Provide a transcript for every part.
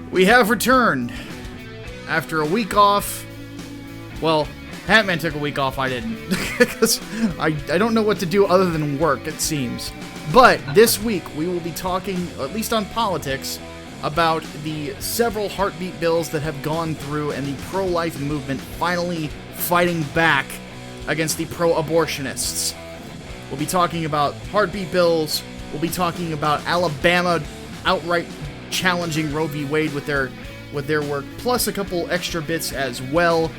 We have returned after a week off. Well, Hatman took a week off, I didn't. Because I don't know what to do other than work, it seems. But this week, we will be talking, at least on politics, about the several heartbeat bills that have gone through and the pro-life movement finally fighting back against the pro-abortionists. We'll be talking about heartbeat bills. We'll be talking about Alabama outright challenging Roe v. Wade with their work, plus a couple extra bits as well.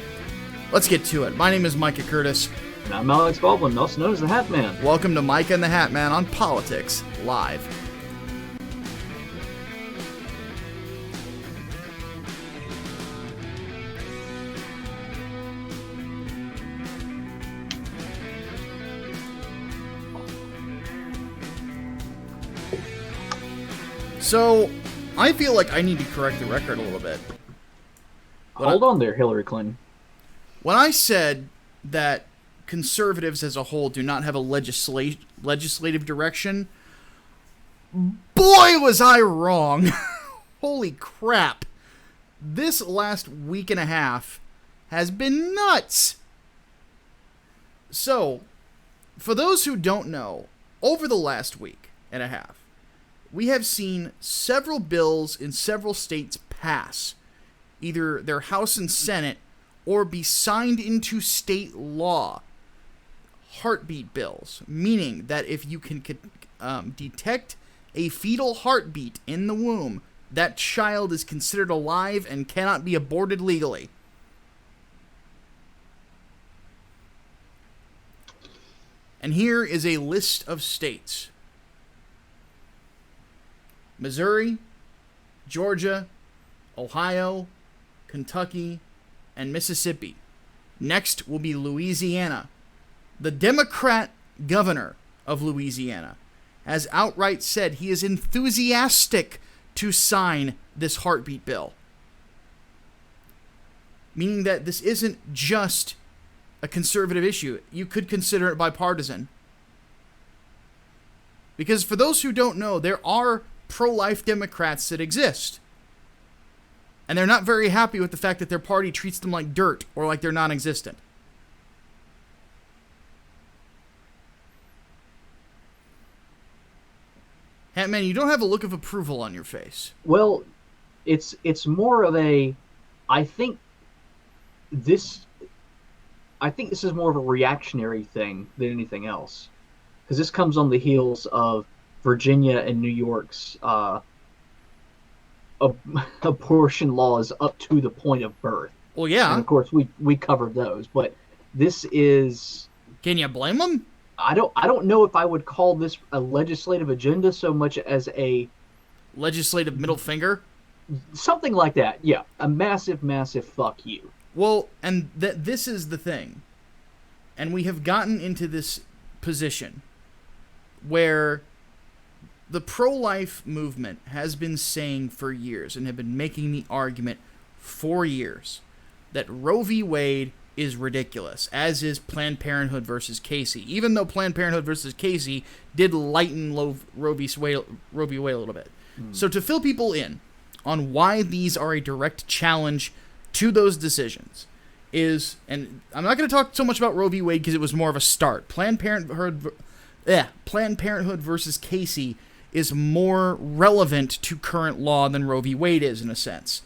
Let's get to it. My name is Micah Curtis. And I'm Alex Baldwin, also known as The Hatman. Welcome to Micah and The Hatman on Politics Live. So, I feel like I need to correct the record a little bit. Hold on there, Hillary Clinton. When I said that conservatives as a whole do not have a legislative direction, boy was I wrong. Holy crap. This last week and a half has been nuts. So, for those who don't know, over the last week and a half, we have seen several bills in several states pass, either their House and Senate, or be signed into state law. Heartbeat bills, meaning that if you can detect a fetal heartbeat in the womb, that child is considered alive and cannot be aborted legally. And here is a list of states: Missouri, Georgia, Ohio, Kentucky, and Mississippi. Next will be Louisiana. The Democrat governor of Louisiana has outright said he is enthusiastic to sign this heartbeat bill. Meaning that this isn't just a conservative issue. You could consider it bipartisan. Because for those who don't know, there are pro-life Democrats that exist. And they're not very happy with the fact that their party treats them like dirt or like they're non-existent. Hatman, you don't have a look of approval on your face. Well, it's more of a, I think this is more of a reactionary thing than anything else. Because this comes on the heels of Virginia and New York's abortion laws up to the point of birth. Well, yeah. And of course, we covered those. But this is... Can you blame them? I don't know if I would call this a legislative agenda so much as a... Legislative middle finger? Something like that, yeah. A massive, massive fuck you. Well, and this is the thing. And we have gotten into this position where the pro-life movement has been saying for years and have been making the argument for years that Roe v. Wade is ridiculous, as is Planned Parenthood versus Casey. Even though Planned Parenthood versus Casey did lighten Roe v. Wade a little bit. So to fill people in on why these are a direct challenge to those decisions is, and I'm not going to talk so much about Roe v. Wade because it was more of a start. Planned Parenthood versus Casey is more relevant to current law than Roe v. Wade is, in a sense.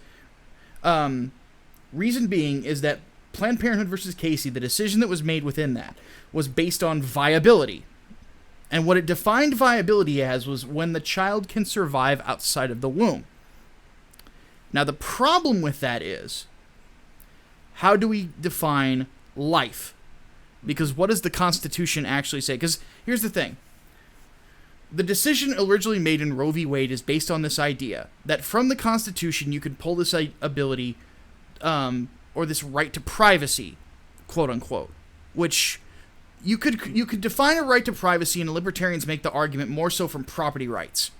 Reason being is that Planned Parenthood versus Casey, the decision that was made within that, was based on viability. And what it defined viability as was when the child can survive outside of the womb. Now, the problem with that is, how do we define life? Because what does the Constitution actually say? Because here's the thing. The decision originally made in Roe v. Wade is based on this idea that from the Constitution you could pull this ability, or this right to privacy, quote unquote, which you could define a right to privacy, and libertarians make the argument more so from property rights.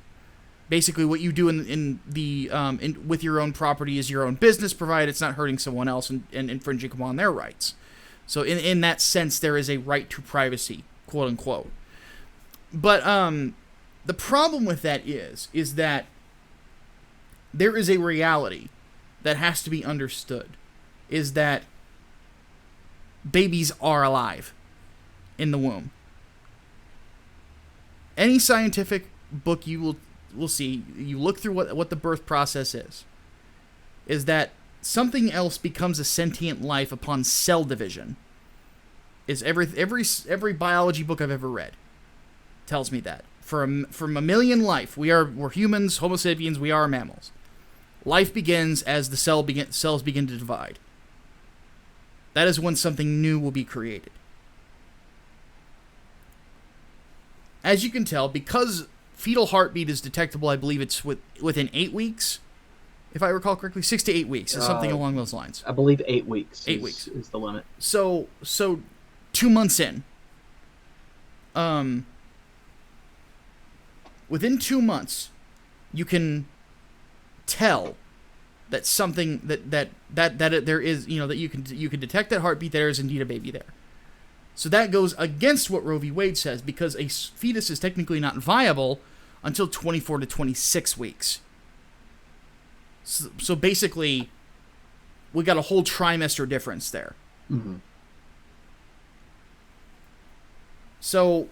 Basically, what you do with your own property is your own business, provided it's not hurting someone else and infringing upon their rights. So in that sense, there is a right to privacy, quote unquote. But the problem with that is that there is a reality that has to be understood, is that babies are alive in the womb. Any scientific book you will see, you look through what the birth process is that something else becomes a sentient life upon cell division. Is every biology book I've ever read tells me that. From mammalian life, we're humans, Homo sapiens, we are mammals. Life begins as the cells begin to divide. That is when something new will be created. As you can tell, because fetal heartbeat is detectable, I believe it's within 8 weeks, if I recall correctly, 6 to 8 weeks, is something along those lines. I believe 8 weeks. 8 weeks is the limit. So 2 months in, within 2 months, you can tell that something that there is, that you can detect that heartbeat, there is indeed a baby there. So that goes against what Roe v. Wade says, because a fetus is technically not viable until 24 to 26 weeks. So basically, we got a whole trimester difference there. Mm-hmm. So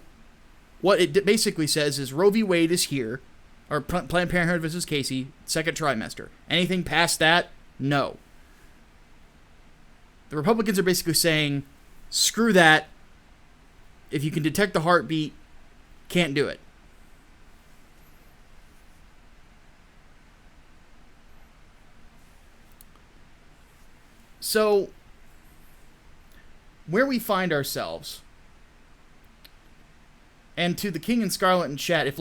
what it basically says is Roe v. Wade is here, or Planned Parenthood versus Casey, second trimester. Anything past that, no. The Republicans are basically saying, screw that. If you can detect the heartbeat, can't do it. So, where we find ourselves, and to the King and Scarlet in chat, if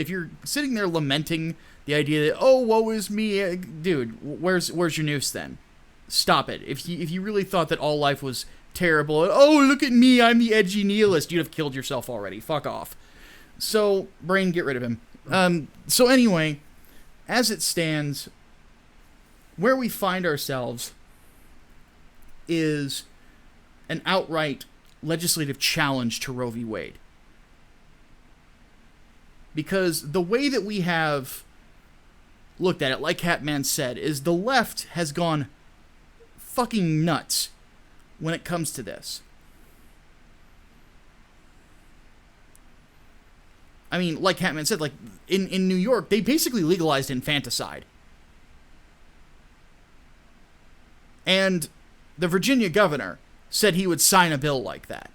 you're sitting there lamenting the idea that, oh, woe is me, dude, where's your noose then? Stop it. If you really thought that all life was terrible, oh, look at me, I'm the edgy nihilist, you'd have killed yourself already. Fuck off. So, Brain, get rid of him. So anyway, as it stands, where we find ourselves is an outright legislative challenge to Roe v. Wade. Because the way that we have looked at it, like Hatman said, is the left has gone fucking nuts when it comes to this. I mean, like Hatman said, like in New York, they basically legalized infanticide. And the Virginia governor said he would sign a bill like that.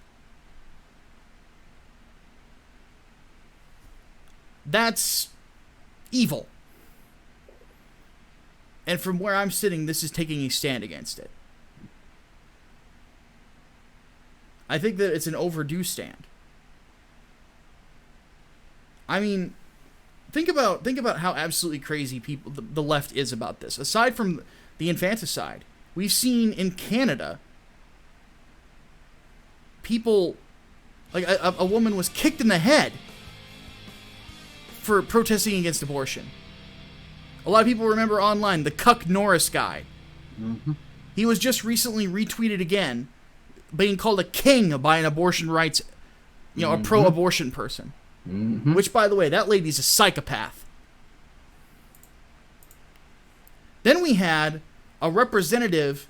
That's evil. And from where I'm sitting, this is taking a stand against it. I think that it's an overdue stand. I mean, think about how absolutely crazy the left is about this. Aside from the infanticide, we've seen in Canada people, like a woman was kicked in the head for protesting against abortion. A lot of people remember online the Cuck Norris guy. Mm-hmm. He was just recently retweeted again, being called a king by an abortion rights, a pro-abortion person. Mm-hmm. Which, by the way, that lady's a psychopath. Then we had a representative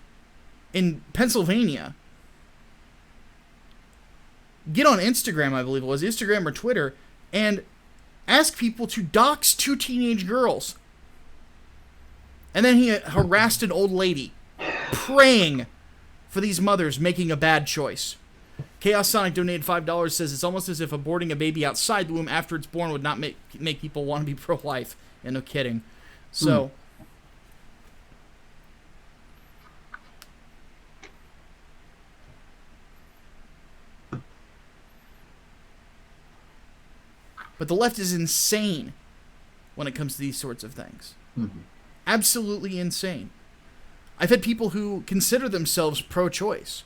in Pennsylvania get on Instagram, I believe it was, Instagram or Twitter, and ask people to dox 2 teenage girls. And then he harassed an old lady, praying for these mothers making a bad choice. Chaos Sonic donated $5, says it's almost as if aborting a baby outside the womb after it's born would not make people want to be pro-life. And no kidding. So... But the left is insane when it comes to these sorts of things. Mm-hmm. Absolutely insane. I've had people who consider themselves pro-choice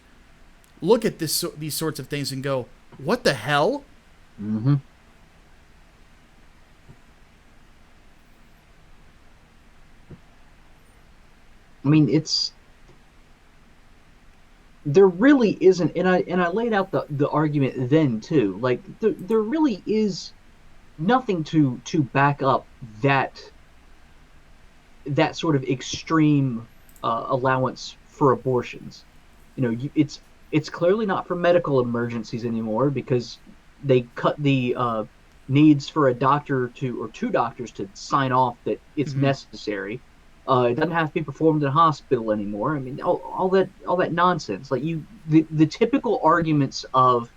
look at these sorts of things and go, what the hell? Mm-hmm. I mean, there really isn't, and I laid out the argument then too. Like there really is nothing to back up that sort of extreme allowance for abortions. It's clearly not for medical emergencies anymore because they cut the needs for a doctor or two doctors to sign off that it's necessary. It doesn't have to be performed in a hospital anymore. I mean, all that nonsense. Like the typical arguments of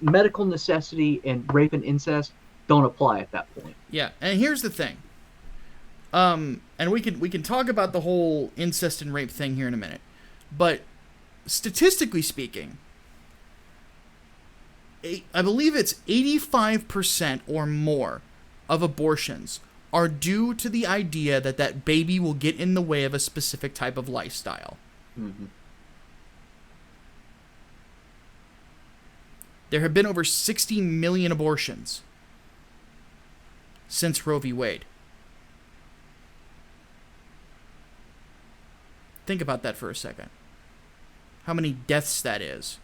medical necessity and rape and incest don't apply at that point. Yeah, and here's the thing. And we can talk about the whole incest and rape thing here in a minute, but statistically speaking, I believe it's 85% or more of abortions are due to the idea that baby will get in the way of a specific type of lifestyle. Mm-hmm. There have been over 60 million abortions since Roe v. Wade. Think about that for a second. How many deaths that is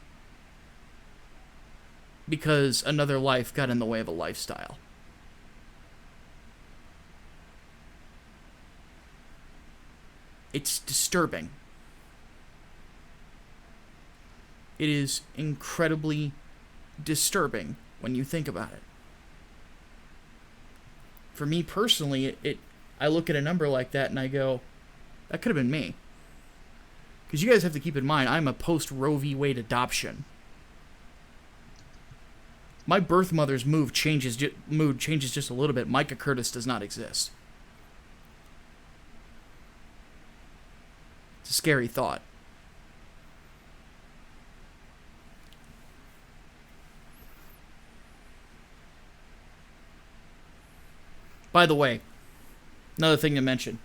because another life got in the way of a lifestyle. It's disturbing. It is incredibly disturbing when you think about it. For me personally, I look at a number like that and I go, that could have been me. Because you guys have to keep in mind, I'm a post-Roe v. Wade adoption. My birth mother's mood changes just a little bit. Micah Curtis does not exist. It's a scary thought. By the way, another thing to mention.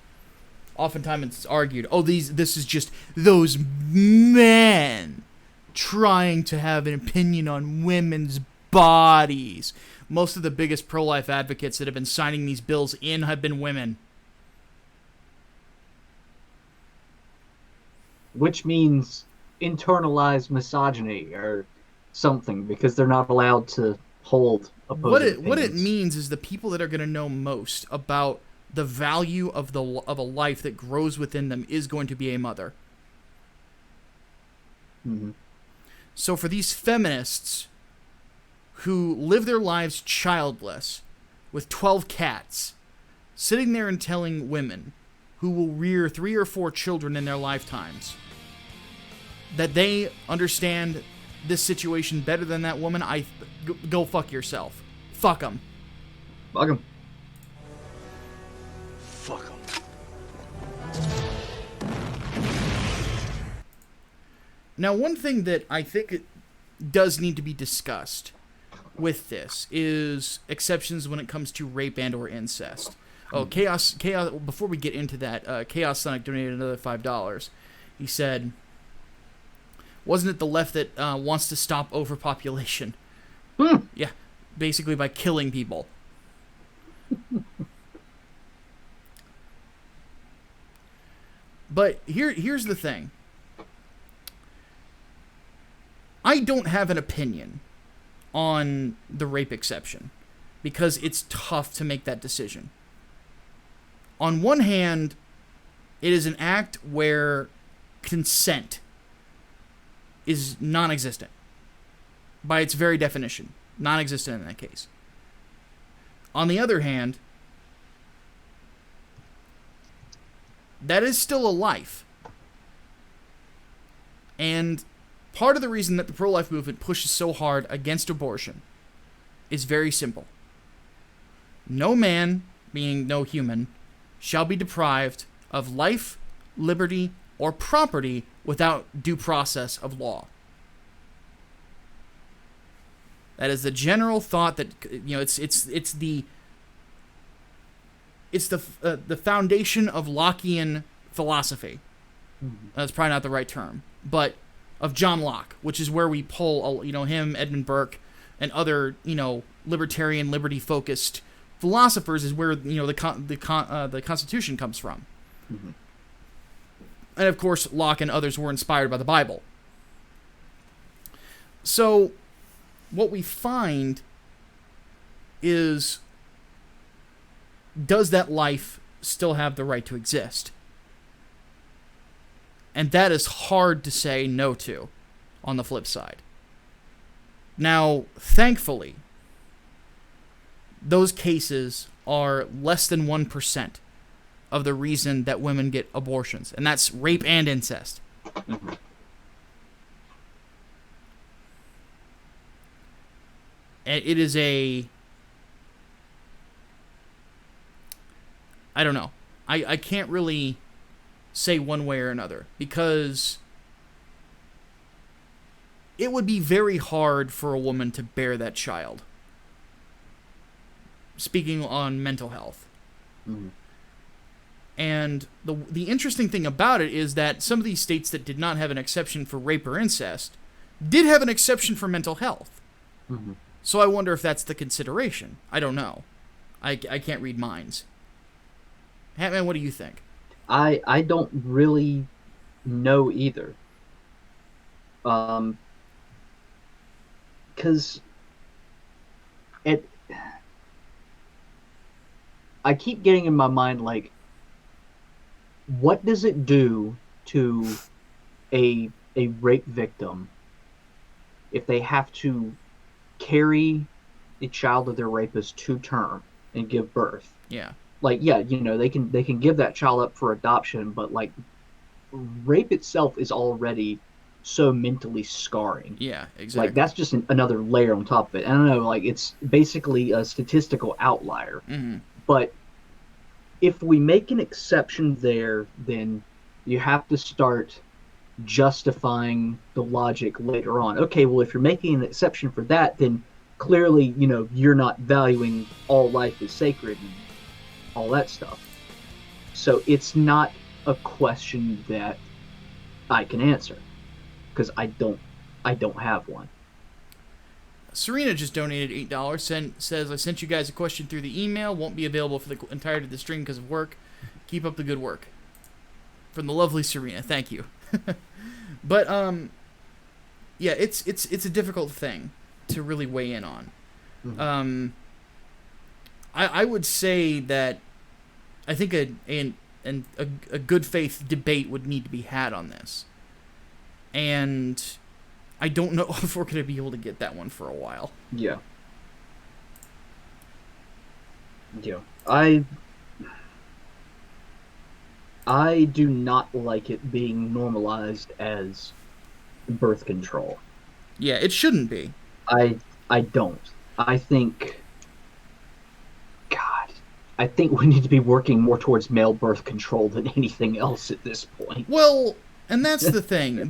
Oftentimes it's argued, this is just those men trying to have an opinion on women's bodies. Most of the biggest pro-life advocates that have been signing these bills in have been women. Which means internalized misogyny or something, because they're not allowed to hold opposing opinions. What it means is the people that are going to know most about the value of a life that grows within them is going to be a mother. Mm-hmm. So for these feminists who live their lives childless with 12 cats, sitting there and telling women who will rear 3 or 4 children in their lifetimes that they understand this situation better than that woman, go fuck yourself. Fuck them. Fuck them. Fuck them. Now, one thing that I think does need to be discussed with this is exceptions when it comes to rape and or incest. Oh, Chaos, before we get into that, Chaos Sonic donated another $5. He said, wasn't it the left that wants to stop overpopulation? Yeah, basically by killing people. But here's the thing. I don't have an opinion on the rape exception because it's tough to make that decision. On one hand, it is an act where consent is non-existent. By its very definition, non-existent in that case. On the other hand, that is still a life. And part of the reason that the pro-life movement pushes so hard against abortion is very simple. No man, being no human, shall be deprived of life, liberty, or property without due process of law. That is the general thought that, it's the foundation of Lockean philosophy. Mm-hmm. That's probably not the right term, but of John Locke, which is where we pull, him, Edmund Burke, and other, libertarian, liberty-focused philosophers is where, the Constitution comes from. Mm-hmm. And of course, Locke and others were inspired by the Bible. So, what we find is, does that life still have the right to exist? And that is hard to say no to, on the flip side. Now, thankfully, those cases are less than 1% of the reason that women get abortions. And that's rape and incest. Mm-hmm. And it is I don't know. I can't really say one way or another, because it would be very hard for a woman to bear that child. Speaking on mental health. Mm-hmm. And the interesting thing about it is that some of these states that did not have an exception for rape or incest did have an exception for mental health. Mm-hmm. So I wonder if that's the consideration. I don't know. I can't read minds. Hatman, what do you think? I don't really know either. Because I keep getting in my mind, like, what does it do to a rape victim if they have to carry the child of their rapist to term and give birth? Yeah. Like, yeah, they can give that child up for adoption, but like, rape itself is already so mentally scarring. Yeah, exactly. Like, that's just another layer on top of it. I don't know, like, it's basically a statistical outlier. Mm-hmm. But if we make an exception there, then you have to start justifying the logic later on. Okay, well, if you're making an exception for that, then clearly, you're not valuing all life as sacred and all that stuff. So it's not a question that I can answer, because I don't have one. Serena just donated $8. Says, I sent you guys a question through the email. Won't be available for the entirety of the stream because of work. Keep up the good work. From the lovely Serena. Thank you. But, yeah, it's a difficult thing to really weigh in on. Mm-hmm. I would say that I think a good faith debate would need to be had on this. And I don't know if we're going to be able to get that one for a while. Yeah. Yeah. I do not like it being normalized as birth control. Yeah, it shouldn't be. I don't. I think we need to be working more towards male birth control than anything else at this point. Well, and that's the thing.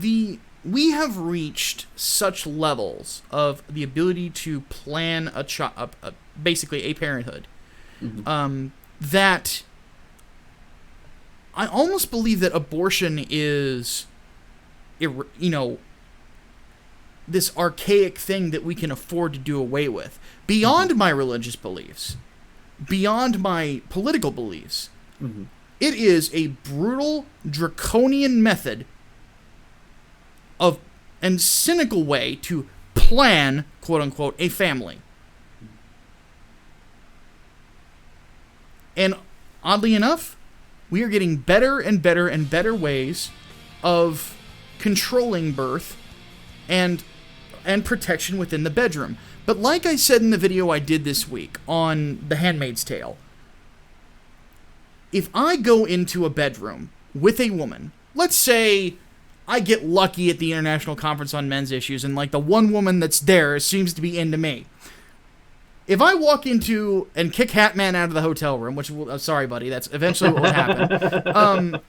We have reached such levels of the ability to plan basically a parenthood, mm-hmm. That I almost believe that abortion is, this archaic thing that we can afford to do away with. Beyond mm-hmm. my religious beliefs, beyond my political beliefs, mm-hmm. It is a brutal, draconian method and cynical way to plan, quote-unquote, a family. And oddly enough, we are getting better and better and better ways of controlling birth and protection within the bedroom. But like I said in the video I did this week on The Handmaid's Tale, if I go into a bedroom with a woman, let's say I get lucky at the International Conference on Men's Issues, and like the one woman that's there seems to be into me. If I walk into and kick Hatman out of the hotel room, which, sorry buddy, that's eventually what will happen.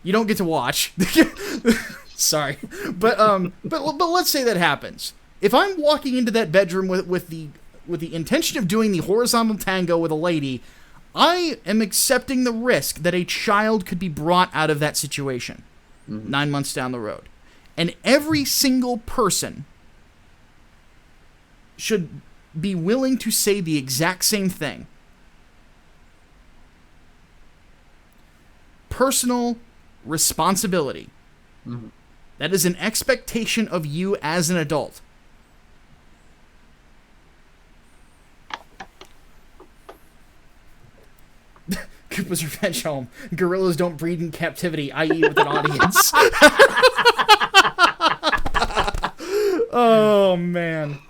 You don't get to watch. Sorry. But let's say that happens. If I'm walking into that bedroom with the intention of doing the horizontal tango with a lady, I am accepting the risk that a child could be brought out of that situation 9 months down the road. And every single person should be willing to say the exact same thing. Personal responsibility. Mm-hmm. That is an expectation of you as an adult. Koopa's Revenge Home. Gorillas don't breed in captivity, i.e. with an audience. Oh, man.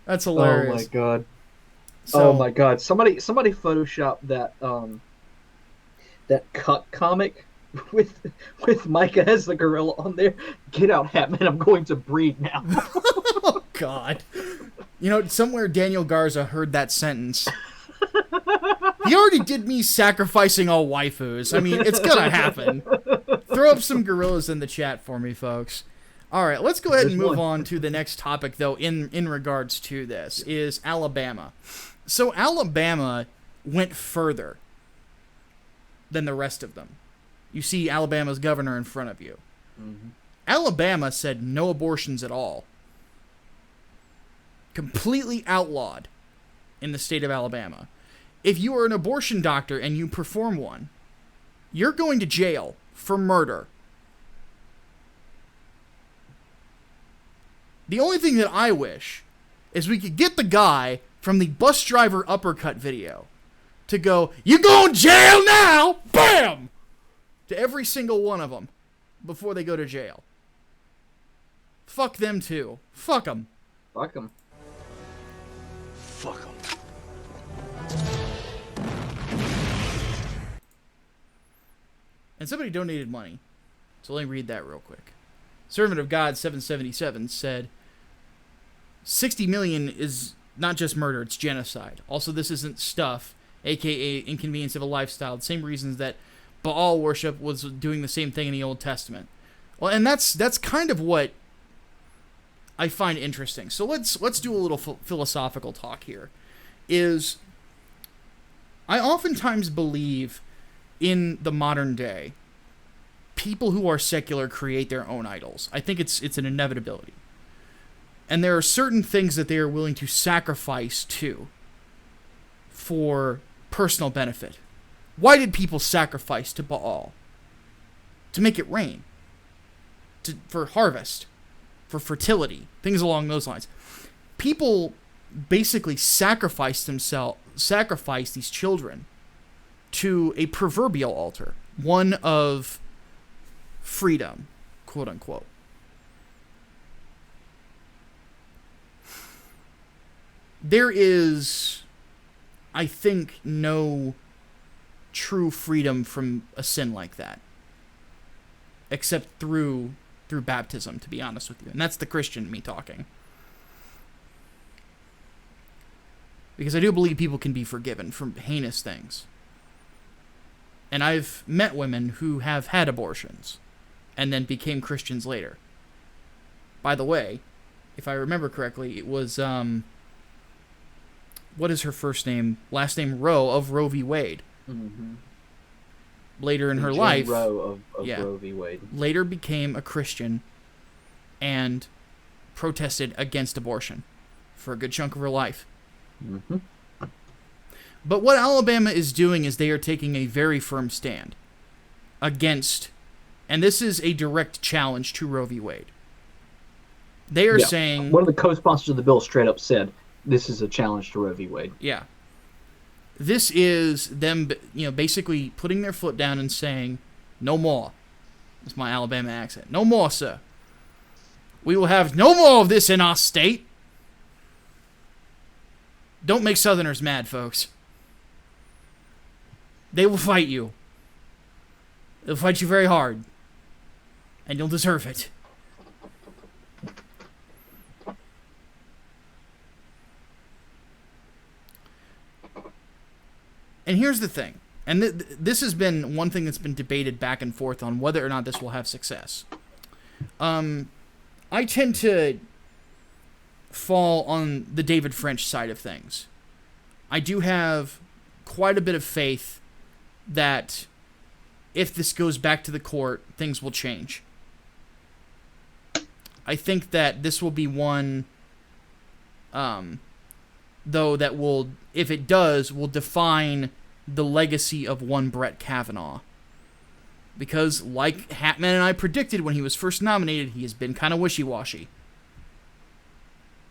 That's hilarious. Oh, my God. So, oh, my God. Somebody photoshopped that cut comic with Micah as the gorilla on there. Get out, Hatman. I'm going to breed now. Oh, God. You know, somewhere Daniel Garza heard that sentence. He already did me sacrificing all waifus. I mean, it's gonna happen. Throw up some gorillas in the chat for me, folks. All right, let's go ahead and move on to the next topic, though, in regards to this, is Alabama. So Alabama went further than the rest of them. You see Alabama's governor in front of you. Mm-hmm. Alabama said no abortions at all. Completely outlawed in the state of Alabama. If you are an abortion doctor and you perform one, you're going to jail for murder. The only thing that I wish is we could get the guy from the bus driver uppercut video to go, "You going to jail now!" Bam! To every single one of them before they go to jail. Fuck them too. Fuck them. Fuck them. Fuck them. And somebody donated money. So let me read that real quick. Servant of God 777 said, 60 million is not just murder, it's genocide. Also, this isn't stuff, aka inconvenience of a lifestyle. The same reasons that Baal worship was doing the same thing in the Old Testament. Well, and that's kind of what I find interesting. So let's do a little philosophical talk here. I oftentimes believe in the modern day, people who are secular create their own idols. I think it's an inevitability. And there are certain things that they are willing to sacrifice to for personal benefit. Why did people sacrifice to Baal? To make it rain. For harvest. For fertility. Things along those lines. People basically sacrifice these children to a proverbial altar. One of freedom, quote unquote. There is, I think, no true freedom from a sin like that. Except through baptism, to be honest with you. And that's the Christian in me talking. Because I do believe people can be forgiven from heinous things. And I've met women who have had abortions and then became Christians later. By the way, if I remember correctly, it was, what is her first name? Last name Roe of Roe v. Wade. Mm-hmm. Later in her life, Roe of Roe v. Wade. Later became a Christian and protested against abortion for a good chunk of her life. Mm-hmm. But what Alabama is doing is they are taking a very firm stand against, and this is a direct challenge to Roe v. Wade. They are saying... One of the co-sponsors of the bill straight up said, this is a challenge to Roe v. Wade. Yeah. This is them, basically putting their foot down and saying, no more. That's my Alabama accent. No more, sir. We will have no more of this in our state. Don't make Southerners mad, folks. They will fight you. They'll fight you very hard. And you'll deserve it. And here's the thing. And this has been one thing that's been debated back and forth on whether or not this will have success. I tend to fall on the David French side of things. I do have quite a bit of faith that if this goes back to the court, things will change. I think that this will be one, though, that will, if it does, will define the legacy of one Brett Kavanaugh. Because, like Hatman and I predicted when he was first nominated, he has been kind of wishy-washy.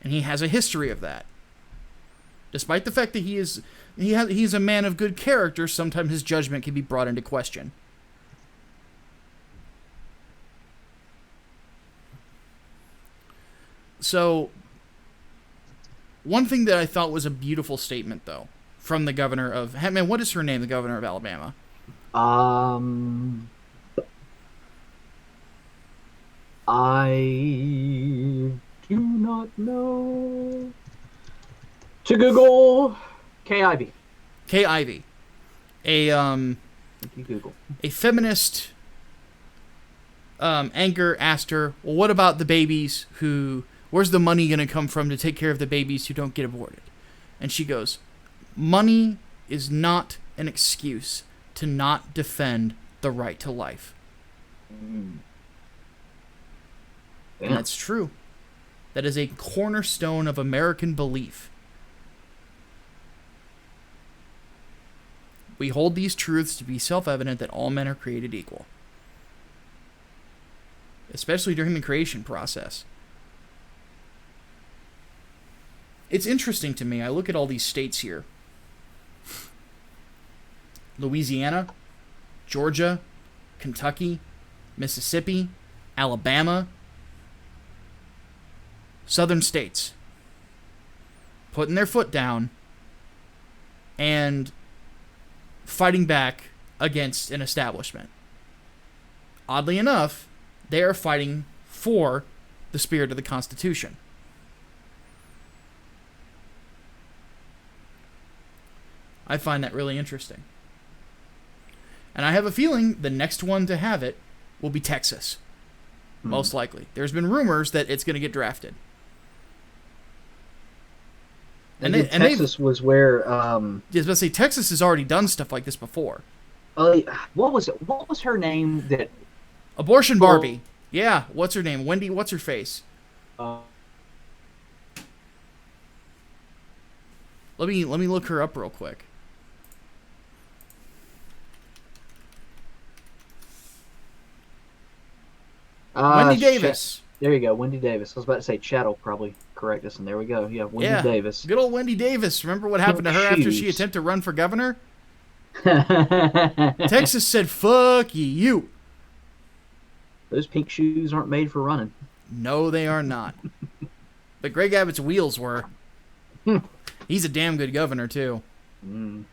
And he has a history of that. Despite the fact that he's a man of good character, sometimes his judgment can be brought into question. So, one thing that I thought was a beautiful statement, though, from the governor of... Hatman, what is her name, the governor of Alabama? I do not know. To Google, Kay Ivey. Kay Ivey. Thank you, Google. A feminist anchor asked her, well, what about the babies who... Where's the money going to come from to take care of the babies who don't get aborted? And she goes, money is not an excuse to not defend the right to life. Mm. Yeah. And that's true. That is a cornerstone of American belief. We hold these truths to be self-evident that all men are created equal. Especially during the creation process. It's interesting to me. I look at all these states here. Louisiana, Georgia, Kentucky, Mississippi, Alabama, southern states, putting their foot down and fighting back against an establishment. Oddly enough, they are fighting for the spirit of the Constitution. I find that really interesting. And I have a feeling the next one to have it will be Texas. Most likely. There's been rumors that it's going to get drafted. And Texas was where... I was about to say, Texas has already done stuff like this before. What was it? What was her name? That Abortion Barbie. Yeah, what's her name? Wendy, what's her face? Let me look her up real quick. Wendy Davis. There you go, Wendy Davis. I was about to say Chad will probably correct us, and there we go. Yeah, Wendy Davis. Good old Wendy Davis. Remember what happened to her after she attempted to run for governor? Texas said, fuck you. Those pink shoes aren't made for running. No, they are not. But Greg Abbott's wheels were. He's a damn good governor, too. Mm.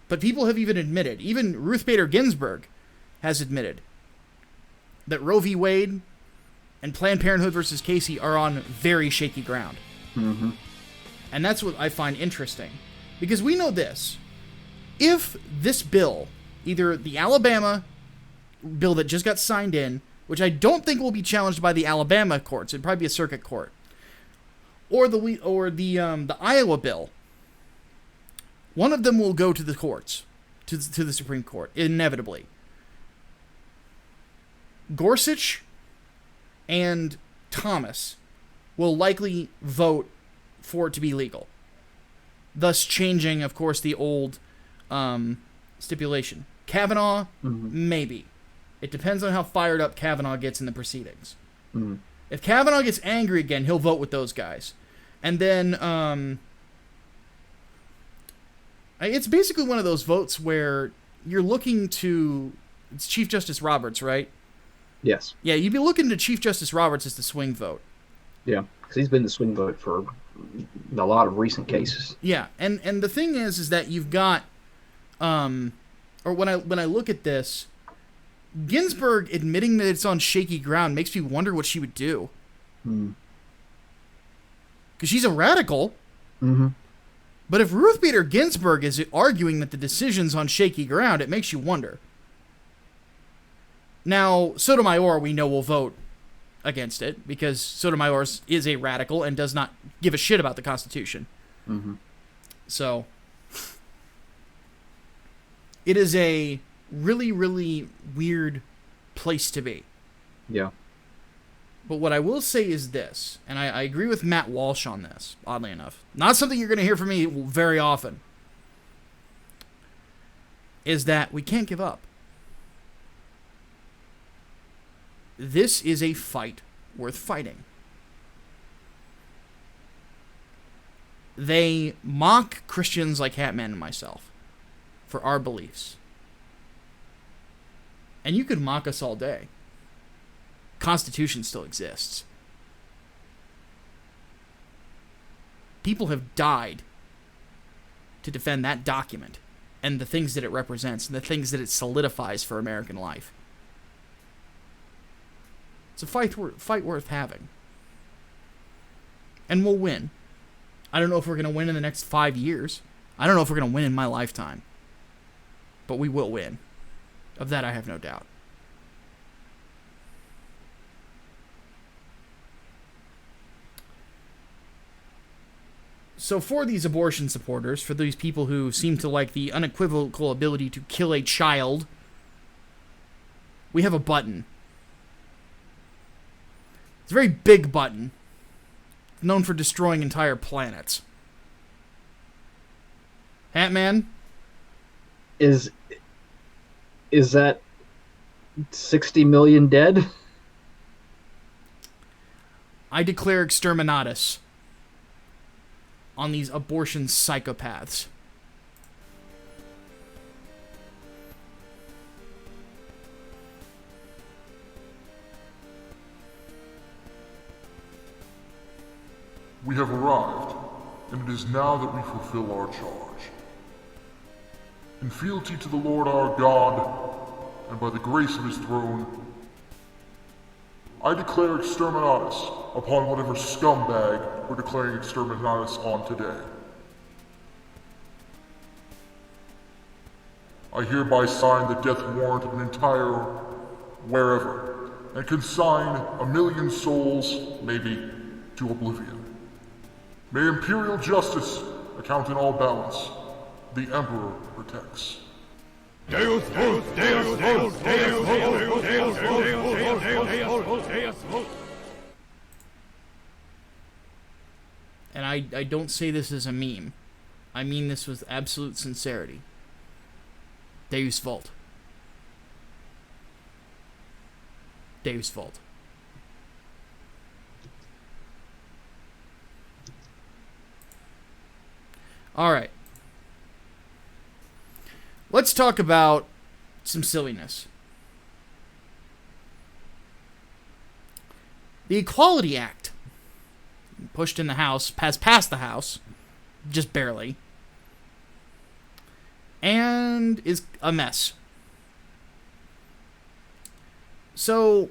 But people have even admitted, even Ruth Bader Ginsburg has admitted, that Roe v. Wade and Planned Parenthood versus Casey are on very shaky ground. Mm-hmm. And that's what I find interesting. Because we know this. If this bill, either the Alabama bill that just got signed in, which I don't think will be challenged by the Alabama courts, it'd probably be a circuit court, or the Iowa bill, one of them will go to the courts, to the Supreme Court, inevitably. Gorsuch and Thomas will likely vote for it to be legal, thus changing, of course, the old stipulation. Kavanaugh, maybe. It depends on how fired up Kavanaugh gets in the proceedings. Mm-hmm. If Kavanaugh gets angry again, he'll vote with those guys. And then it's basically one of those votes where you're looking to... It's Chief Justice Roberts, right? Yes. Yeah, you'd be looking to Chief Justice Roberts as the swing vote. Yeah, because he's been the swing vote for a lot of recent cases. Yeah, and the thing is that you've got, or when I look at this, Ginsburg admitting that it's on shaky ground makes me wonder what she would do. Because she's a radical. Mm-hmm. But if Ruth Bader Ginsburg is arguing that the decision's on shaky ground, it makes you wonder. Now, Sotomayor, we know, will vote against it because Sotomayor is a radical and does not give a shit about the Constitution. Mm-hmm. So it is a really, really weird place to be. Yeah. But what I will say is this, and I agree with Matt Walsh on this, oddly enough. Not something you're going to hear from me very often. Is that we can't give up. This is a fight worth fighting. They mock Christians like Hatman and myself for our beliefs. And you could mock us all day. Constitution still exists. People have died to defend that document and the things that it represents and the things that it solidifies for American life. It's a fight worth having. And we'll win. I don't know if we're going to win in the next 5 years. I don't know if we're going to win in my lifetime. But we will win. Of that I have no doubt. So for these abortion supporters, for these people who seem to like the unequivocal ability to kill a child, we have a button. It's a very big button, known for destroying entire planets. Hatman? Is that 60 million dead? I declare exterminatus on these abortion psychopaths. We have arrived, and it is now that we fulfill our charge. In fealty to the Lord our God, and by the grace of his throne, I declare exterminatus upon whatever scumbag we're declaring exterminatus on today. I hereby sign the death warrant of an entire wherever, and consign 1,000,000 souls, maybe, to oblivion. May imperial justice account in all balance. The Emperor protects. Deus vult, Deus vult, Deus vult, Deus vult, Deus vult. And I don't say this as a meme. I mean this with absolute sincerity. Deus vult. Deus vult. All right. Let's talk about some silliness. The Equality Act, pushed in the House, passed the House, just barely, and is a mess. So,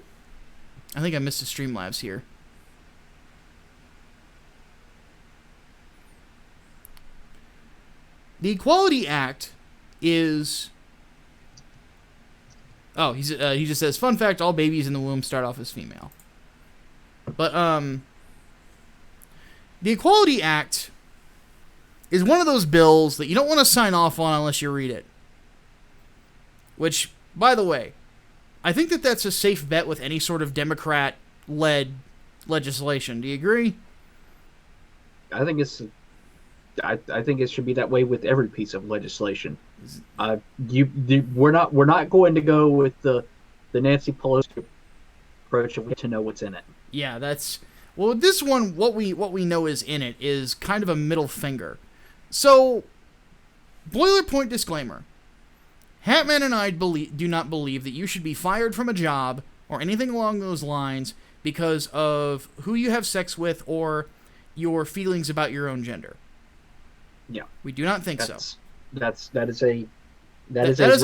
I think I missed a Streamlabs here. The Equality Act is... Oh, he just says, fun fact, all babies in the womb start off as female. But, the Equality Act is one of those bills that you don't want to sign off on unless you read it. Which, by the way, I think that that's a safe bet with any sort of Democrat-led legislation. Do you agree? I think it's... I think it should be that way with every piece of legislation. We're not going to go with the Nancy Pelosi approach of to know what's in it. Yeah, that's... Well, with this one, what we know is in it is kind of a middle finger. So, boilerplate disclaimer. Hatman and I do not believe that you should be fired from a job or anything along those lines because of who you have sex with or your feelings about your own gender. Yeah, we do not think so. That is a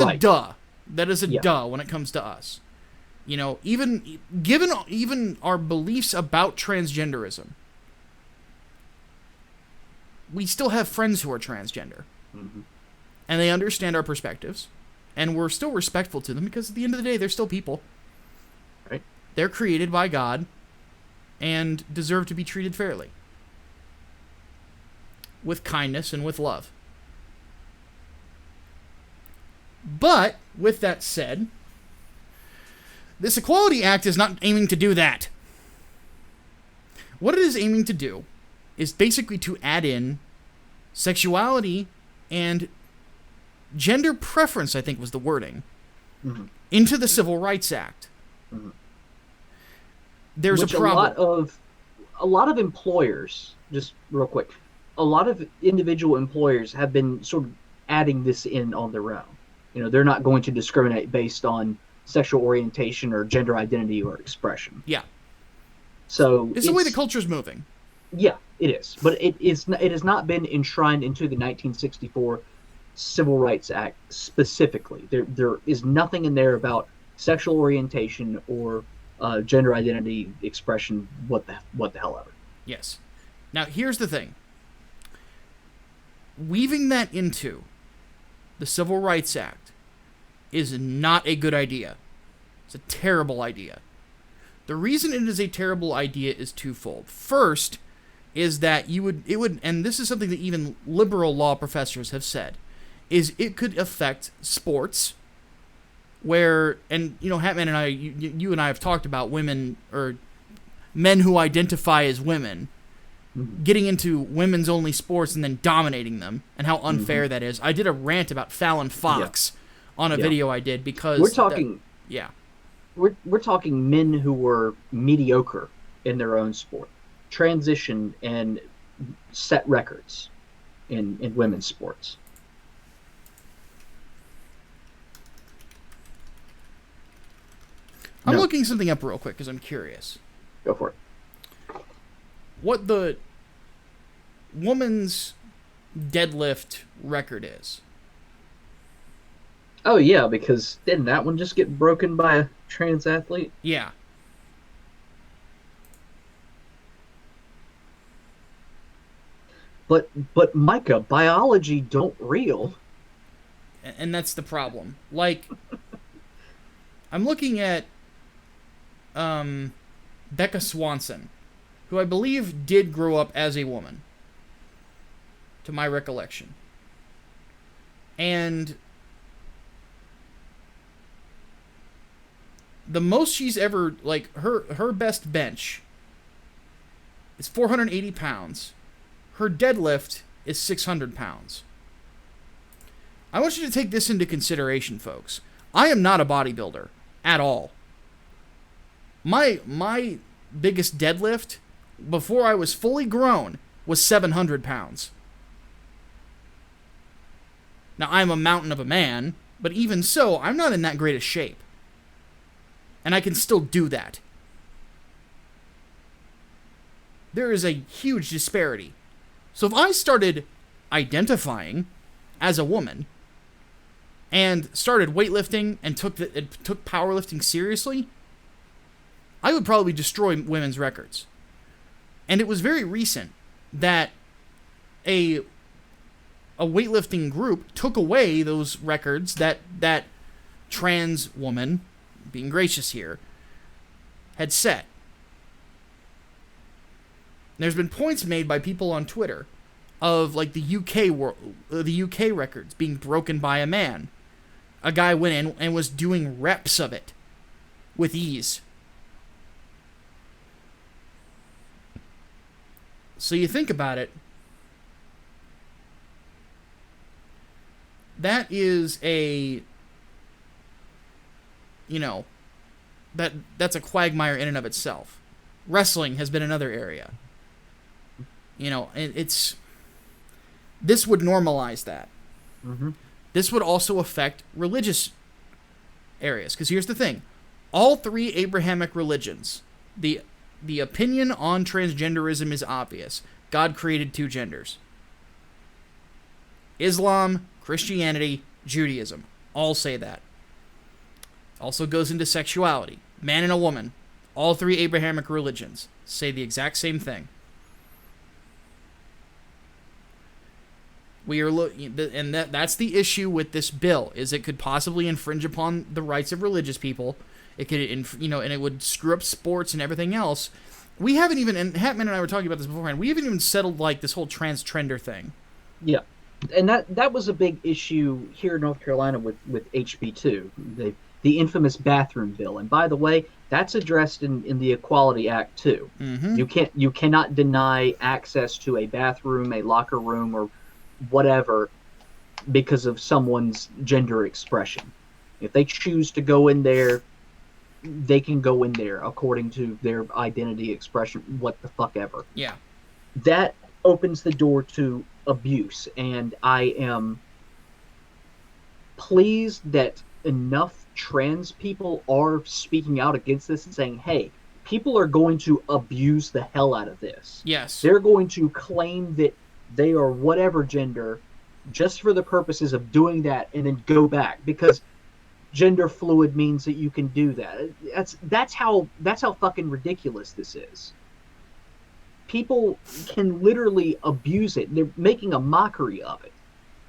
right. Duh. That is a yeah. Duh when it comes to us. You know, even our beliefs about transgenderism, we still have friends who are transgender, and they understand our perspectives, and we're still respectful to them because at the end of the day, they're still people. Right. They're created by God, and deserve to be treated fairly, with kindness and with love. But, with that said, this Equality Act is not aiming to do that. What it is aiming to do is basically to add in sexuality and gender preference, I think was the wording, into the Civil Rights Act. There's a problem. A lot of employers, just real quick, a lot of individual employers have been sort of adding this in on their own. You know, they're not going to discriminate based on sexual orientation or gender identity or expression. Yeah. So it's the way the culture's moving. Yeah, it is. But it has not been enshrined into the 1964 Civil Rights Act specifically. There is nothing in there about sexual orientation or gender identity expression, what the hell ever. Yes. Now, here's the thing. Weaving that into the Civil Rights Act is not a good idea. It's a terrible idea. The reason it is a terrible idea is twofold. First is that it would, and this is something that even liberal law professors have said, is it could affect sports where, and you know, Hatman and I, you and I have talked about women or men who identify as women getting into women's only sports and then dominating them, and how unfair that is. I did a rant about Fallon Fox on a video I did because we're talking we're talking men who were mediocre in their own sport, transition and set records in women's sports. I'm looking something up real quick because I'm curious. Go for it. What the woman's deadlift record is. Oh, yeah, because didn't that one just get broken by a trans athlete? Yeah. But Micah, biology don't reel. And that's the problem. Like, I'm looking at Becca Swanson, who I believe did grow up as a woman, to my recollection. And the most she's ever, like, her best bench is 480 pounds. Her deadlift is 600 pounds. I want you to take this into consideration, folks. I am not a bodybuilder at all. My biggest deadlift before I was fully grown was 700 pounds. Now, I'm a mountain of a man, but even so, I'm not in that great a shape. And I can still do that. There is a huge disparity. So if I started identifying as a woman and started weightlifting and took powerlifting seriously, I would probably destroy women's records. And it was very recent that a weightlifting group took away those records that trans woman, being gracious here, had set. There's been points made by people on Twitter of like the UK records being broken by a man. A guy went in and was doing reps of it with ease. So you think about it, that is that's a quagmire in and of itself. Wrestling has been another area. This would normalize that. Mm-hmm. This would also affect religious areas. Because here's the thing. All three Abrahamic religions, the opinion on transgenderism is obvious. God created two genders. Islam, Christianity, Judaism all say that. Also goes into sexuality. Man and a woman. All three Abrahamic religions say the exact same thing. We are and that's the issue with this bill, is it could possibly infringe upon the rights of religious people. It could, and it would screw up sports and everything else. We haven't even, and Hatman and I were talking about this beforehand, we haven't even settled, like, this whole trans-trender thing. Yeah. And that was a big issue here in North Carolina with HB2, the infamous bathroom bill. And by the way, that's addressed in the Equality Act too. Mm-hmm. You cannot deny access to a bathroom, a locker room, or whatever because of someone's gender expression. If they choose to go in there, they can go in there according to their identity expression, what the fuck ever. Yeah. That opens the door to abuse, and I am pleased that enough trans people are speaking out against this and saying, hey, people are going to abuse the hell out of this. Yes. They're going to claim that they are whatever gender just for the purposes of doing that and then go back, because gender fluid means that you can do that. That's how fucking ridiculous this is. People can literally abuse it. They're making a mockery of it.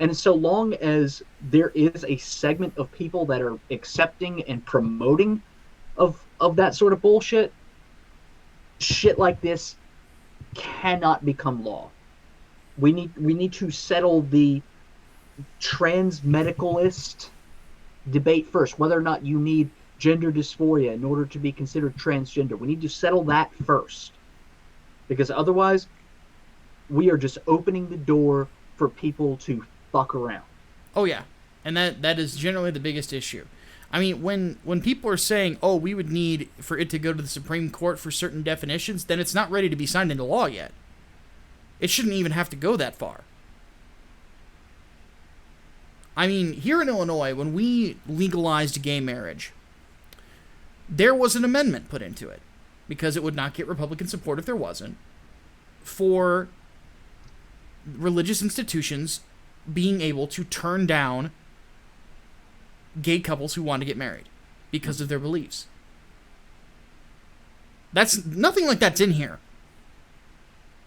And so long as there is a segment of people that are accepting and promoting of that sort of bullshit, shit like this cannot become law. We need to settle the trans medicalist debate first, whether or not you need gender dysphoria in order to be considered transgender. We need to settle that first. Because otherwise, we are just opening the door for people to fuck around. Oh, yeah. And that is generally the biggest issue. I mean, when people are saying, oh, we would need for it to go to the Supreme Court for certain definitions, then it's not ready to be signed into law yet. It shouldn't even have to go that far. I mean, here in Illinois, when we legalized gay marriage, there was an amendment put into it, because it would not get Republican support if there wasn't, for religious institutions being able to turn down gay couples who want to get married because of their beliefs. That's nothing like that's in here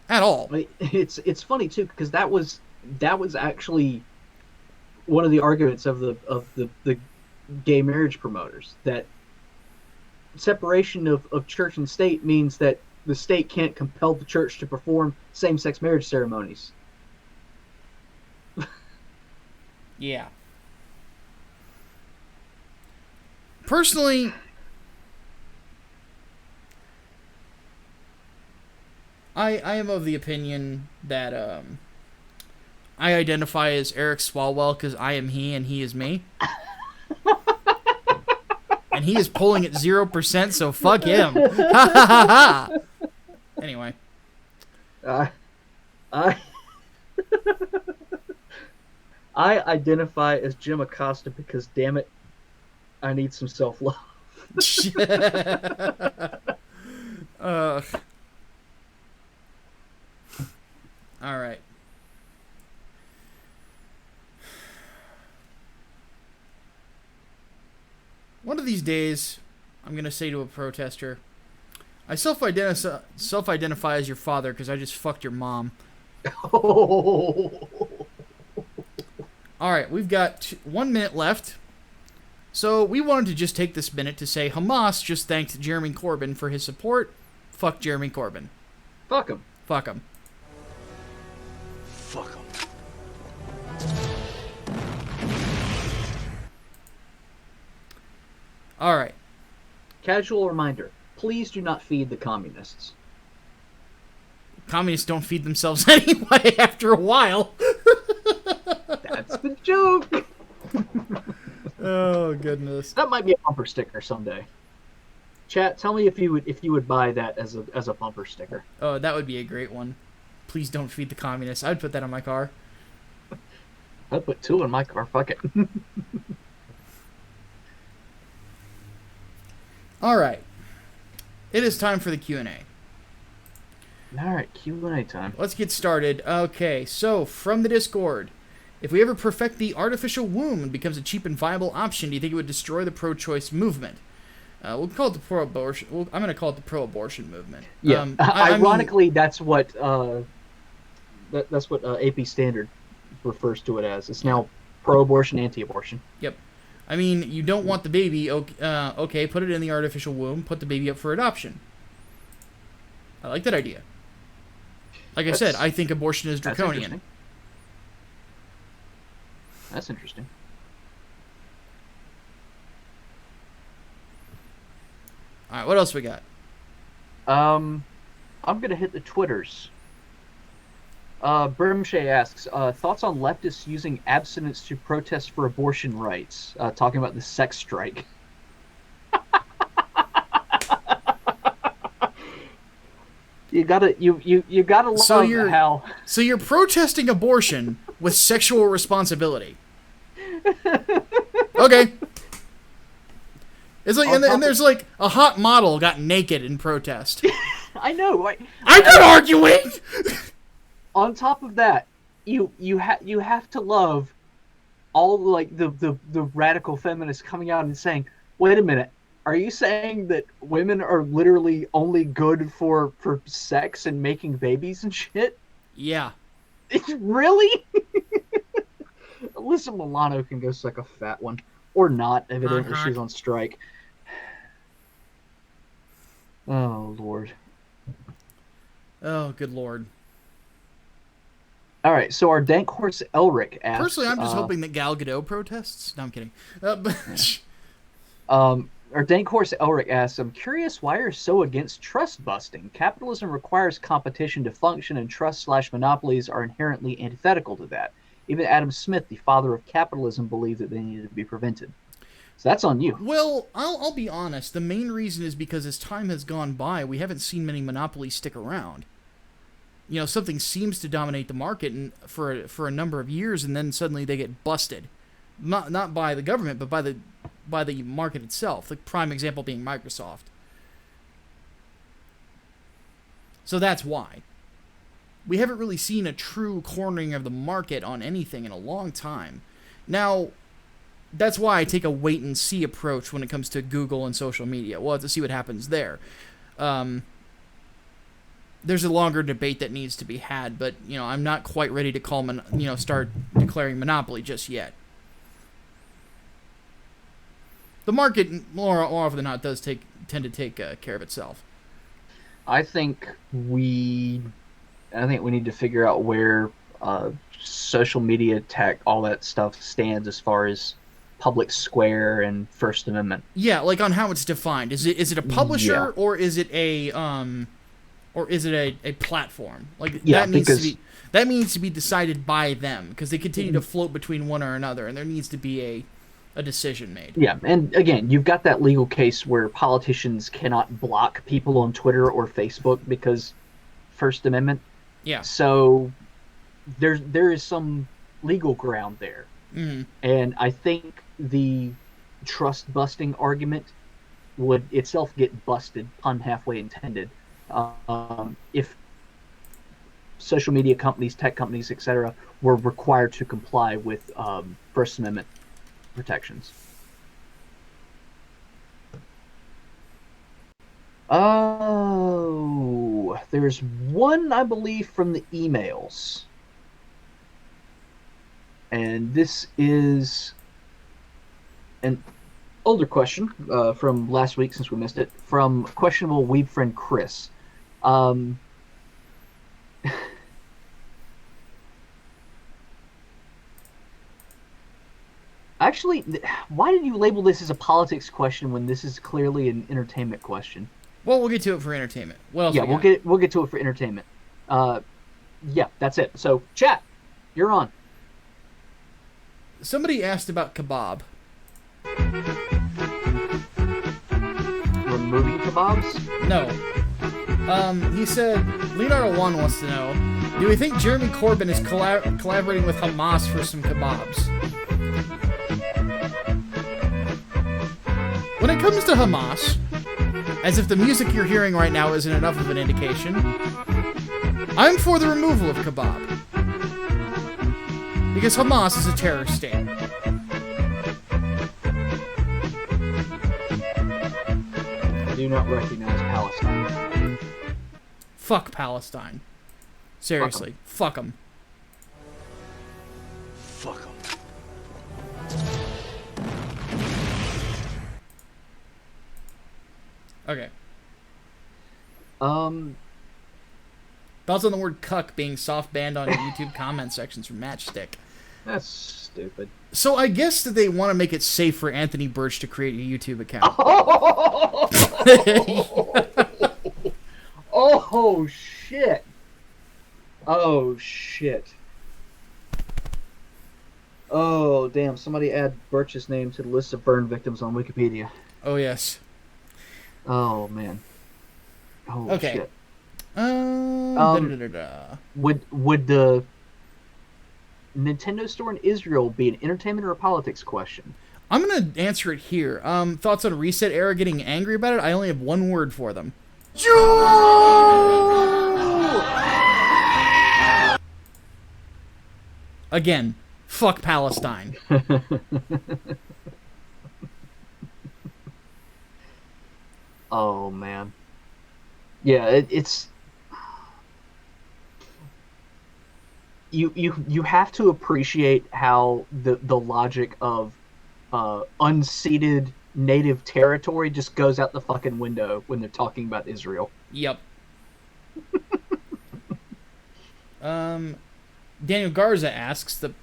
at all. It's funny too, because that was actually one of the arguments of the gay marriage promoters, that separation of church and state means that the state can't compel the church to perform same-sex marriage ceremonies. Yeah. Personally, I am of the opinion that I identify as Eric Swalwell because I am he and he is me. And he is pulling at 0%, so fuck him. Ha ha ha ha. Anyway. I identify as Jim Acosta because, damn it, I need some self-love. All right. One of these days, I'm going to say to a protester, I self-identify as your father because I just fucked your mom. All right, we've got 1 minute left. So we wanted to just take this minute to say Hamas just thanked Jeremy Corbyn for his support. Fuck Jeremy Corbyn. Fuck him. Fuck him. Fuck 'em. All right. Casual reminder, please do not feed the communists. Communists don't feed themselves anyway after a while. That's the joke. Oh, goodness. That might be a bumper sticker someday. Chat, tell me if you would buy that as a bumper sticker. Oh, that would be a great one. Please don't feed the communists. I'd put that on my car. I'd put 2 in my car. Fuck it. All right. It is time for the Q&A. All right, Q&A time. Let's get started. Okay, so from the Discord, if we ever perfect the artificial womb and becomes a cheap and viable option, do you think it would destroy the pro-choice movement? We'll call it the pro-abortion. I'm going to call it the pro-abortion movement. Yeah. Ironically, that's what AP Standard refers to it as. It's now pro-abortion, anti-abortion. Yep. I mean, you don't want the baby. Okay, put it in the artificial womb. Put the baby up for adoption. I like that idea. Like I said, I think abortion is draconian. That's interesting. All right, what else we got? I'm gonna hit the Twitters. Brimshay asks, thoughts on leftists using abstinence to protest for abortion rights? Talking about the sex strike. You gotta love how. So you're protesting abortion with sexual responsibility. Okay. It's like, and there's like a hot model got naked in protest. I know. I'm not arguing. On top of that, you have to love all like the radical feminists coming out and saying, "Wait a minute, are you saying that women are literally only good for sex and making babies and shit?" Yeah. Really? Alyssa Milano can go suck a fat one, or not, evidently she's on strike. Oh Lord. Oh, good Lord. All right, so our Dank Horse Elric asks... Personally, I'm just hoping that Gal Gadot protests. No, I'm kidding. Our Dank Horse Elric asks, I'm curious why you're so against trust busting. Capitalism requires competition to function, and trust/monopolies are inherently antithetical to that. Even Adam Smith, the father of capitalism, believed that they needed to be prevented. So that's on you. Well, I'll be honest. The main reason is because as time has gone by, we haven't seen many monopolies stick around. You know, something seems to dominate the market and for a number of years, and then suddenly they get busted. Not by the government, but by the market itself. The prime example being Microsoft. So that's why. We haven't really seen a true cornering of the market on anything in a long time. Now, that's why I take a wait-and-see approach when it comes to Google and social media. We'll have to see what happens there. There's a longer debate that needs to be had, but, you know, I'm not quite ready to start declaring monopoly just yet. The market, more often than not, does tend to take care of itself. I think we need to figure out where social media tech, all that stuff stands as far as public square and First Amendment. Yeah, like on how it's defined. Is it a publisher or is it a platform? Like that needs to be decided by them because they continue to float between one or another, and there needs to be a decision made. Yeah, and again, you've got that legal case where politicians cannot block people on Twitter or Facebook because First Amendment. Yeah. So there is some legal ground there. Mm-hmm. And I think the trust busting argument would itself get busted, pun halfway intended, if social media companies, tech companies, etc., were required to comply with First Amendment protections. Oh, there's one, I believe, from the emails. And this is an older question from last week, since we missed it, from questionable weeb friend Chris. Actually, why did you label this as a politics question when this is clearly an entertainment question? Well, we'll get to it for entertainment. What else? Yeah, we'll get to it for entertainment. Yeah, that's it. So, chat, you're on. Somebody asked about kebab. Removing kebabs? No. He said, Leonardo Juan wants to know, do we think Jeremy Corbyn is collaborating with Hamas for some kebabs? When it comes to Hamas, as if the music you're hearing right now isn't enough of an indication, I'm for the removal of kebab. Because Hamas is a terrorist state. I do not recognize Palestine. Fuck Palestine. Seriously. Fuck them. Fuck them. Okay. Thoughts on the word cuck being soft banned on YouTube comment sections from Matchstick? That's stupid. So I guess that they want to make it safe for Anthony Birch to create a YouTube account. Oh shit. Oh shit. Oh damn, somebody add Birch's name to the list of burn victims on Wikipedia. Oh, yes. Oh man. Oh Okay. shit. Da-da-da-da-da. Would the Nintendo store in Israel be an entertainment or a politics question? I'm going to answer it here. Thoughts on Reset Era getting angry about it? I only have one word for them. Again, fuck Palestine. Oh man. Yeah, it's you have to appreciate how the logic of unceded native territory just goes out the fucking window when they're talking about Israel. Yep. Daniel Garza asks the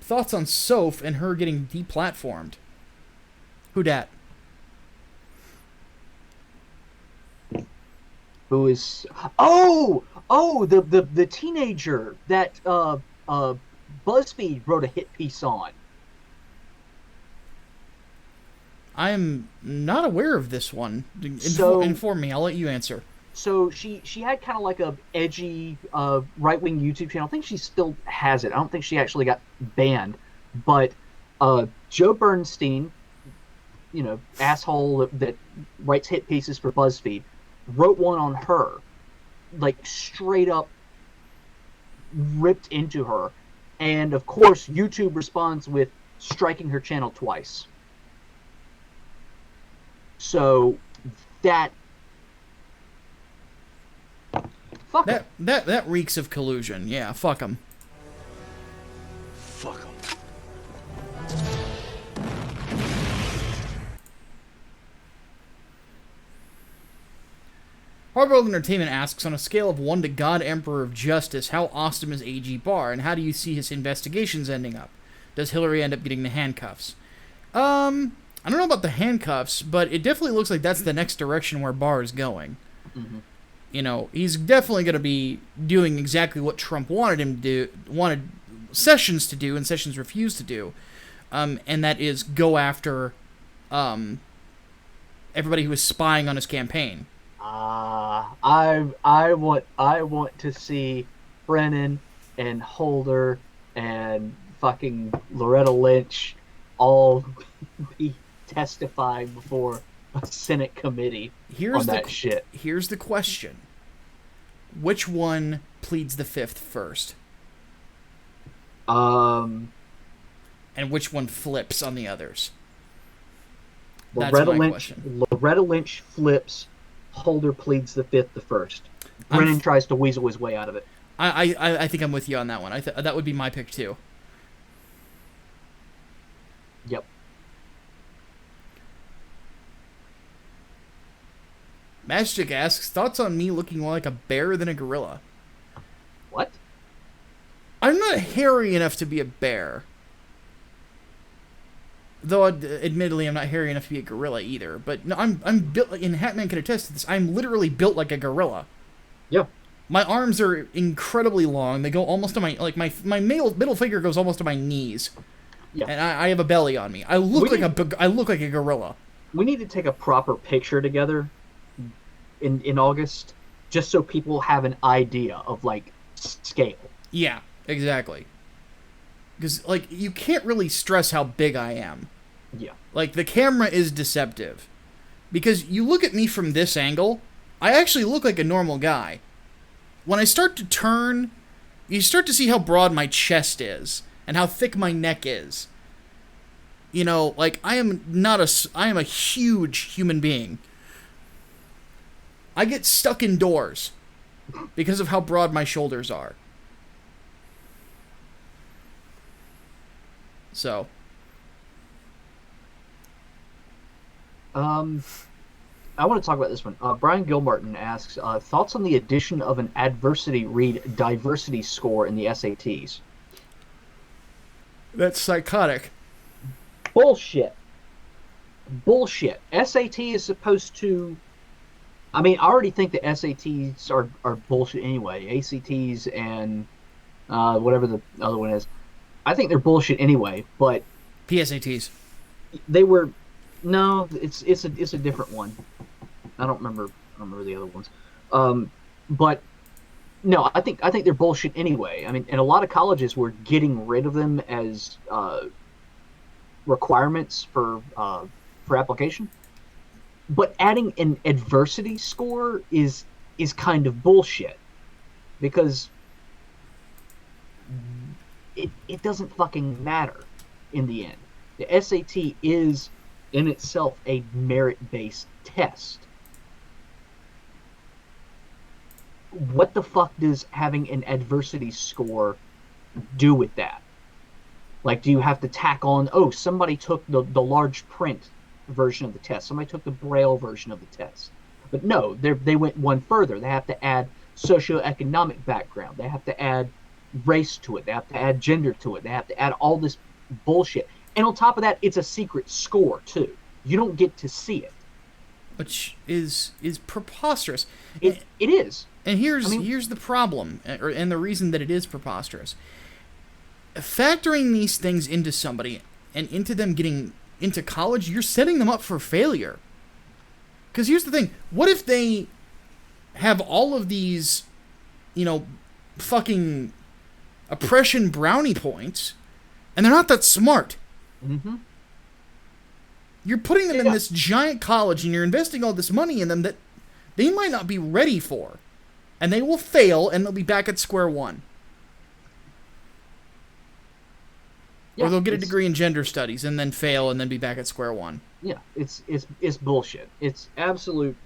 thoughts on Soph and her getting deplatformed. Who dat? Who is the teenager that BuzzFeed wrote a hit piece on. I am not aware of this one. Inform me. I'll let you answer. So she had kind of like a edgy right-wing YouTube channel. I think she still has it. I don't think she actually got banned. But Joe Bernstein, asshole that writes hit pieces for BuzzFeed, wrote one on her, like straight up ripped into her. And of course, YouTube responds with striking her channel twice. So that fuck that reeks of collusion. Yeah, fuck them. Fuck 'em. Hardboiled Entertainment asks, on a scale of 1 to God Emperor of Justice, how awesome is A.G. Barr, and how do you see his investigations ending up? Does Hillary end up getting the handcuffs? I don't know about the handcuffs, but it definitely looks like that's the next direction where Barr is going. Mm-hmm. He's definitely going to be doing exactly what Trump wanted Sessions to do, and Sessions refused to do, and that is go after everybody who was spying on his campaign. I want to see Brennan and Holder and fucking Loretta Lynch all be testifying before a Senate committee on that shit. Here's the question. Which one pleads the fifth first? And which one flips on the others? Loretta Lynch flips. Holder pleads the fifth the first. Brennan tries to weasel his way out of it. I think I'm with you on that one. That would be my pick too. Yep. Magic asks, thoughts on me looking more like a bear than a gorilla? What? I'm not hairy enough to be a bear. Though, admittedly, I'm not hairy enough to be a gorilla either. But no, I'm built, and Hatman can attest to this, I'm literally built like a gorilla. Yeah. My arms are incredibly long. They go almost to my middle finger goes almost to my knees. Yeah. And I have a belly on me. I look like a gorilla. We need to take a proper picture together in August, just so people have an idea of, like, scale. Yeah, exactly. Because, like, you can't really stress how big I am. Yeah. Like, the camera is deceptive. Because you look at me from this angle, I actually look like a normal guy. When I start to turn, you start to see how broad my chest is, and how thick my neck is. Like, I am a huge human being. I get stuck indoors because of how broad my shoulders are. So. I want to talk about this one. Brian Gilmartin asks, thoughts on the addition of an adversity read diversity score in the SATs? That's psychotic. Bullshit. Bullshit. SAT is supposed to... I mean, I already think the SATs are bullshit anyway. ACTs and whatever the other one is. I think they're bullshit anyway, but... PSATs. They were... No, it's a different one. I don't remember the other ones. But no, I think they're bullshit anyway. I mean, and a lot of colleges were getting rid of them as requirements for application. But adding an adversity score is kind of bullshit, because it doesn't fucking matter in the end. The SAT is in itself a merit-based test. What the fuck does having an adversity score do with that? Like, do you have to tack on, oh, somebody took the large print version of the test, somebody took the Braille version of the test? But no, they went one further. They have to add socioeconomic background. They have to add race to it. They have to add gender to it. They have to add all this bullshit. And on top of that, it's a secret score, too. You don't get to see it. Which is preposterous. It is. And here's the problem, and the reason that it is preposterous. Factoring these things into somebody and into them getting into college, you're setting them up for failure. Because here's the thing. What if they have all of these, fucking oppression brownie points, and they're not that smart? Mm-hmm. You're putting them in this giant college, and you're investing all this money in them that they might not be ready for. And they will fail, and they'll be back at square one. Yeah, or they'll get a degree in gender studies, and then fail, and then be back at square one. Yeah, it's bullshit. It's absolute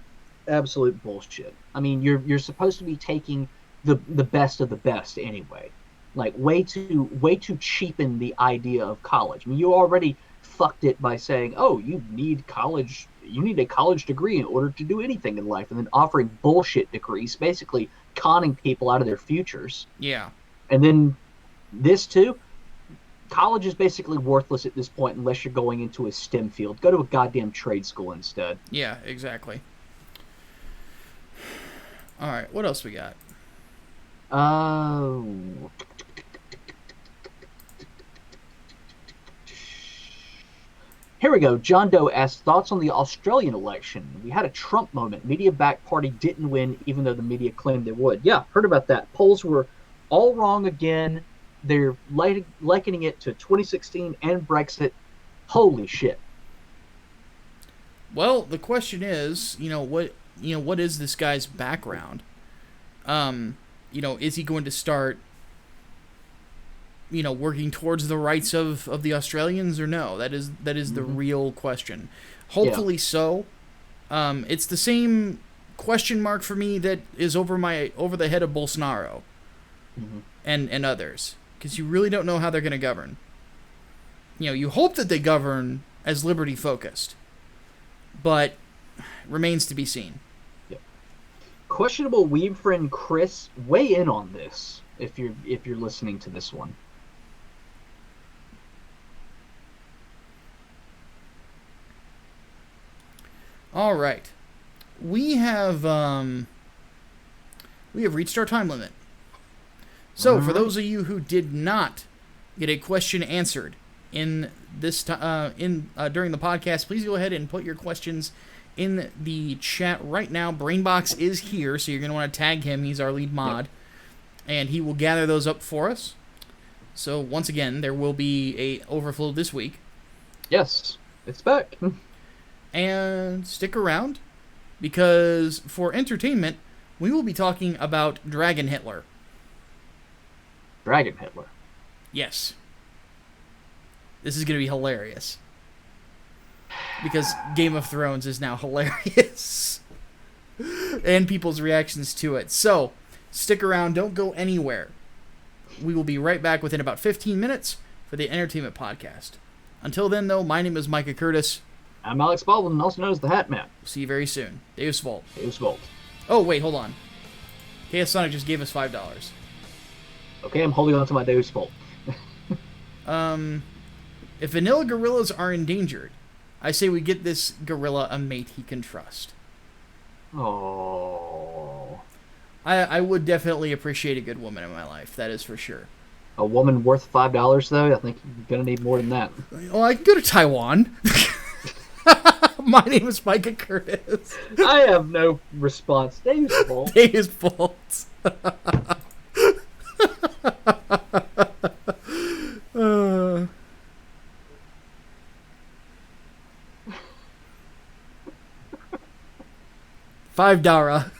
bullshit. I mean, you're supposed to be taking the best of the best anyway. Like, way to cheapen the idea of college. I mean, you already fucked it by saying, oh, you need a college degree in order to do anything in life, and then offering bullshit degrees, basically conning people out of their futures. Yeah. And then this too, college is basically worthless at this point unless you're going into a STEM field. Go to a goddamn trade school instead. Yeah, exactly. All right, what else we got? Here we go. John Doe asked, thoughts on the Australian election. We had a Trump moment. Media-backed party didn't win, even though the media claimed they would. Yeah, heard about that. Polls were all wrong again. They're likening it to 2016 and Brexit. Holy shit. Well, the question is, what is this guy's background? Is he going to start, working towards the rights of the Australians, or no? That is the real question. Hopefully so. It's the same question mark for me that is over the head of Bolsonaro and others, because you really don't know how they're going to govern. You hope that they govern as liberty focused, but remains to be seen. Yeah. Questionable weeb friend Chris, weigh in on this if you're listening to this one. All right, we have reached our time limit. So, for those of you who did not get a question answered in this during the podcast, please go ahead and put your questions in the chat right now. Brainbox is here, so you're going to want to tag him. He's our lead mod, and he will gather those up for us. So, once again, there will be a overflow this week. Yes, it's back. And stick around, because for entertainment, we will be talking about Dragon Hitler. Dragon Hitler. Yes. This is going to be hilarious. Because Game of Thrones is now hilarious. And people's reactions to it. So, stick around. Don't go anywhere. We will be right back within about 15 minutes for the Entertainment Podcast. Until then, though, my name is Micah Curtis. I'm Alex Baldwin, also known as the Hatman. See you very soon. Deus Volt. Deus Volt. Oh, wait, hold on. KS Sonic just gave us $5. Okay, I'm holding on to my Deus Volt. If vanilla gorillas are endangered, I say we get this gorilla a mate he can trust. Oh. I would definitely appreciate a good woman in my life, that is for sure. A woman worth $5, though? I think you're going to need more than that. Well, I can go to Taiwan. My name is Micah Curtis. I have no response. Deus Volt. Deus Volt. $5.